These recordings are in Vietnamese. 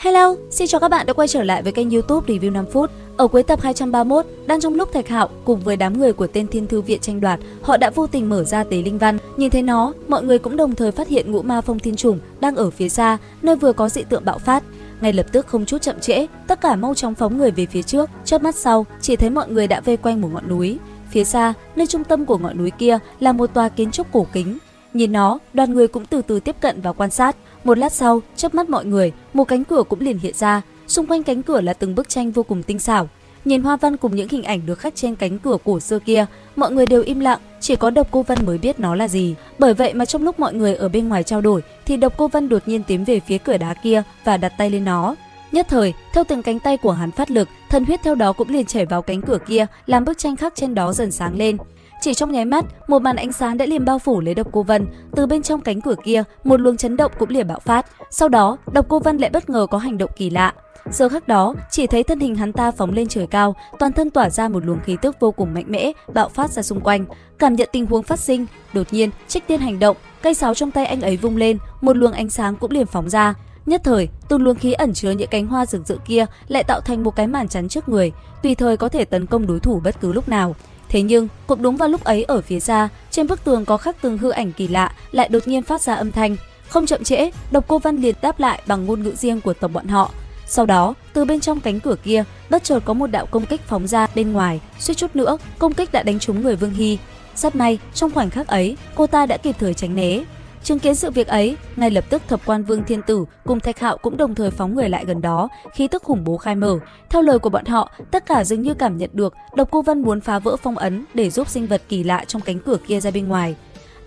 Hello, xin chào các bạn đã quay trở lại với kênh YouTube Review 5 phút. Ở cuối tập 231, đang trong lúc Thạch Hạo cùng với đám người của tên Thiên Thư Viện tranh đoạt, họ đã vô tình mở ra tế linh văn. Nhìn thấy nó, mọi người cũng đồng thời phát hiện ngũ ma phong thiên trùng đang ở phía xa, nơi vừa có dị tượng bạo phát. Ngay lập tức không chút chậm trễ, tất cả mau chóng phóng người về phía trước. Chớp mắt sau, chỉ thấy mọi người đã vây quanh một ngọn núi. Phía xa, nơi trung tâm của ngọn núi kia là một tòa kiến trúc cổ kính. Nhìn nó, đoàn người cũng từ từ tiếp cận và quan sát. Một lát sau, chớp mắt mọi người, một cánh cửa cũng liền hiện ra. Xung quanh cánh cửa là từng bức tranh vô cùng tinh xảo. Nhìn hoa văn cùng những hình ảnh được khắc trên cánh cửa cổ xưa kia, mọi người đều im lặng, chỉ có Độc Cô Vân mới biết nó là gì. Bởi vậy mà trong lúc mọi người ở bên ngoài trao đổi, thì Độc Cô Vân đột nhiên tiến về phía cửa đá kia và đặt tay lên nó. Nhất thời, theo từng cánh tay của hắn phát lực, thần huyết theo đó cũng liền chảy vào cánh cửa kia, làm bức tranh khắc trên đó dần sáng lên. Chỉ trong nháy mắt, một màn ánh sáng đã liền bao phủ lấy Độc Cô Vân. Từ bên trong cánh cửa kia, một luồng chấn động cũng liền bạo phát. Sau đó, Độc Cô Vân lại bất ngờ có hành động kỳ lạ. Giờ khắc đó, chỉ thấy thân hình hắn ta phóng lên trời cao, toàn thân tỏa ra một luồng khí tức vô cùng mạnh mẽ, bạo phát ra xung quanh. Cảm nhận tình huống phát sinh, đột nhiên, Trích Tiên hành động, cây sáo trong tay anh ấy vung lên, một luồng ánh sáng cũng liền phóng ra. Nhất thời, từng luồng khí ẩn chứa những cánh hoa rực rỡ kia lại tạo thành một cái màn chắn trước người, tùy thời có thể tấn công đối thủ bất cứ lúc nào. Thế nhưng, cũng đúng vào lúc ấy ở phía xa, trên bức tường có khắc từng hư ảnh kỳ lạ lại đột nhiên phát ra âm thanh. Không chậm trễ, Độc Cô Vân liền đáp lại bằng ngôn ngữ riêng của tộc bọn họ. Sau đó, từ bên trong cánh cửa kia, bất chợt có một đạo công kích phóng ra bên ngoài, suýt chút nữa, công kích đã đánh trúng người Vương Hy. Rất may, trong khoảnh khắc ấy, cô ta đã kịp thời tránh né. Chứng kiến sự việc ấy, ngay lập tức Thập Quan Vương Thiên Tử cùng Thạch Hạo cũng đồng thời phóng người lại gần đó, khí tức khủng bố khai mở. Theo lời của bọn họ, tất cả dường như cảm nhận được Độc Cô Vân muốn phá vỡ phong ấn để giúp sinh vật kỳ lạ trong cánh cửa kia ra bên ngoài.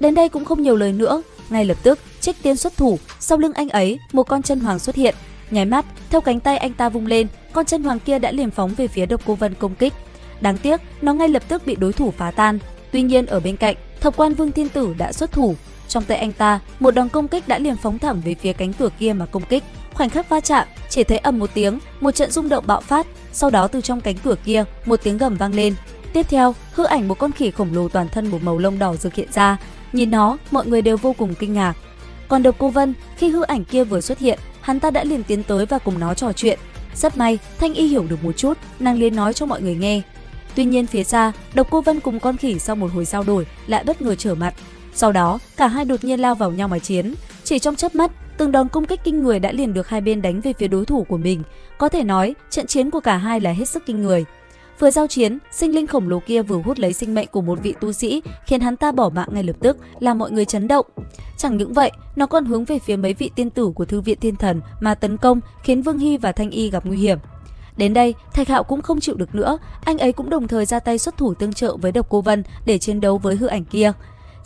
Đến đây cũng không nhiều lời nữa, ngay lập tức Trích Tiên xuất thủ, sau lưng anh ấy một con chân hoàng xuất hiện. Nháy mắt, theo cánh tay anh ta vung lên, con chân hoàng kia đã liền phóng về phía Độc Cô Vân công kích. Đáng tiếc, nó ngay lập tức bị đối thủ phá tan. Tuy nhiên ở bên cạnh, Thập Quan Vương Thiên Tử đã xuất thủ. Trong tay anh ta, một đòn công kích đã liền phóng thẳng về phía cánh cửa kia mà công kích. Khoảnh khắc va chạm, chỉ thấy ầm một tiếng, một trận rung động bạo phát. Sau đó từ trong cánh cửa kia, một tiếng gầm vang lên. Tiếp theo, hư ảnh một con khỉ khổng lồ toàn thân một màu lông đỏ rực hiện ra. Nhìn nó, mọi người đều vô cùng kinh ngạc. Còn Độc Cô Vân, khi hư ảnh kia vừa xuất hiện, hắn ta đã liền tiến tới và cùng nó trò chuyện. Rất may, Thanh Y hiểu được một chút, nàng liền nói cho mọi người nghe. Tuy nhiên phía xa, Độc Cô Vân cùng con khỉ sau một hồi trao đổi lại bất ngờ trở mặt. Sau đó, cả hai đột nhiên lao vào nhau mà chiến. Chỉ trong chớp mắt, từng đòn công kích kinh người đã liền được hai bên đánh về phía đối thủ của mình. Có thể nói, trận chiến của cả hai là hết sức kinh người. Vừa giao chiến, sinh linh khổng lồ kia vừa hút lấy sinh mệnh của một vị tu sĩ, khiến hắn ta bỏ mạng ngay lập tức, làm mọi người chấn động. Chẳng những vậy, nó còn hướng về phía mấy vị tiên tử của Thư Viện Thiên Thần mà tấn công, khiến Vương Hy và Thanh Y gặp nguy hiểm. Đến đây, Thạch Hạo cũng không chịu được nữa, anh ấy cũng đồng thời ra tay xuất thủ tương trợ với Độc Cô Vân để chiến đấu với hư ảnh kia.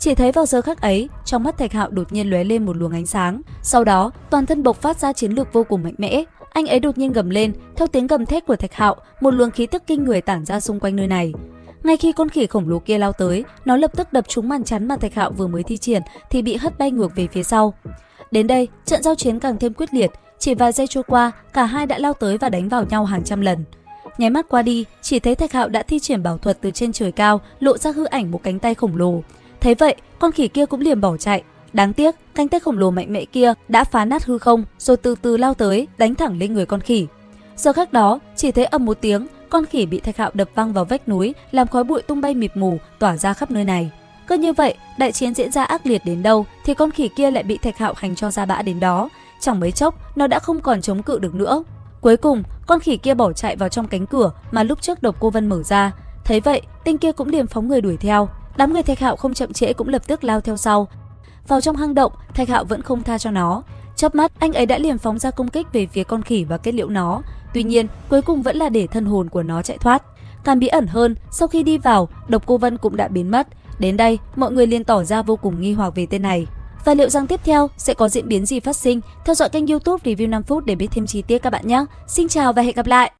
Chỉ thấy vào giờ khắc ấy, trong mắt Thạch Hạo đột nhiên lóe lên một luồng ánh sáng. Sau đó, toàn thân bộc phát ra chiến lược vô cùng mạnh mẽ. Anh ấy đột nhiên gầm lên, theo tiếng gầm thét của Thạch Hạo, một luồng khí tức kinh người tản ra xung quanh nơi này. Ngay khi con khỉ khổng lồ kia lao tới, nó lập tức đập trúng màn chắn mà Thạch Hạo vừa mới thi triển thì bị hất bay ngược về phía sau. Đến đây, trận giao chiến càng thêm quyết liệt, chỉ vài giây trôi qua, cả hai đã lao tới và đánh vào nhau hàng trăm lần. Nháy mắt qua đi, chỉ thấy Thạch Hạo đã thi triển bảo thuật từ trên trời cao, lộ ra hư ảnh một cánh tay khổng lồ. Thế vậy, con khỉ kia cũng liền bỏ chạy. Đáng tiếc, cánh tay khổng lồ mạnh mẽ kia đã phá nát hư không, rồi từ từ lao tới, đánh thẳng lên người con khỉ. Giờ khắc đó, chỉ thấy ầm một tiếng, con khỉ bị Thạch Hạo đập văng vào vách núi, làm khói bụi tung bay mịt mù, tỏa ra khắp nơi này. Cứ như vậy, đại chiến diễn ra ác liệt đến đâu, thì con khỉ kia lại bị Thạch Hạo hành cho ra bã đến đó. Chẳng mấy chốc, nó đã không còn chống cự được nữa. Cuối cùng, con khỉ kia bỏ chạy vào trong cánh cửa mà lúc trước Độc Cô Vân mở ra. Thấy vậy, tên kia cũng liền phóng người đuổi theo. Đám người Thạch Hạo không chậm trễ cũng lập tức lao theo sau. Vào trong hang động, Thạch Hạo vẫn không tha cho nó. Chớp mắt, anh ấy đã liền phóng ra công kích về phía con khỉ và kết liễu nó. Tuy nhiên, cuối cùng vẫn là để thân hồn của nó chạy thoát. Càng bí ẩn hơn, sau khi đi vào, Độc Cô Vân cũng đã biến mất. Đến đây, mọi người liền tỏ ra vô cùng nghi hoặc về tên này. Và liệu rằng tiếp theo sẽ có diễn biến gì phát sinh? Theo dõi kênh YouTube Review 5 phút để biết thêm chi tiết các bạn nhé. Xin chào và hẹn gặp lại!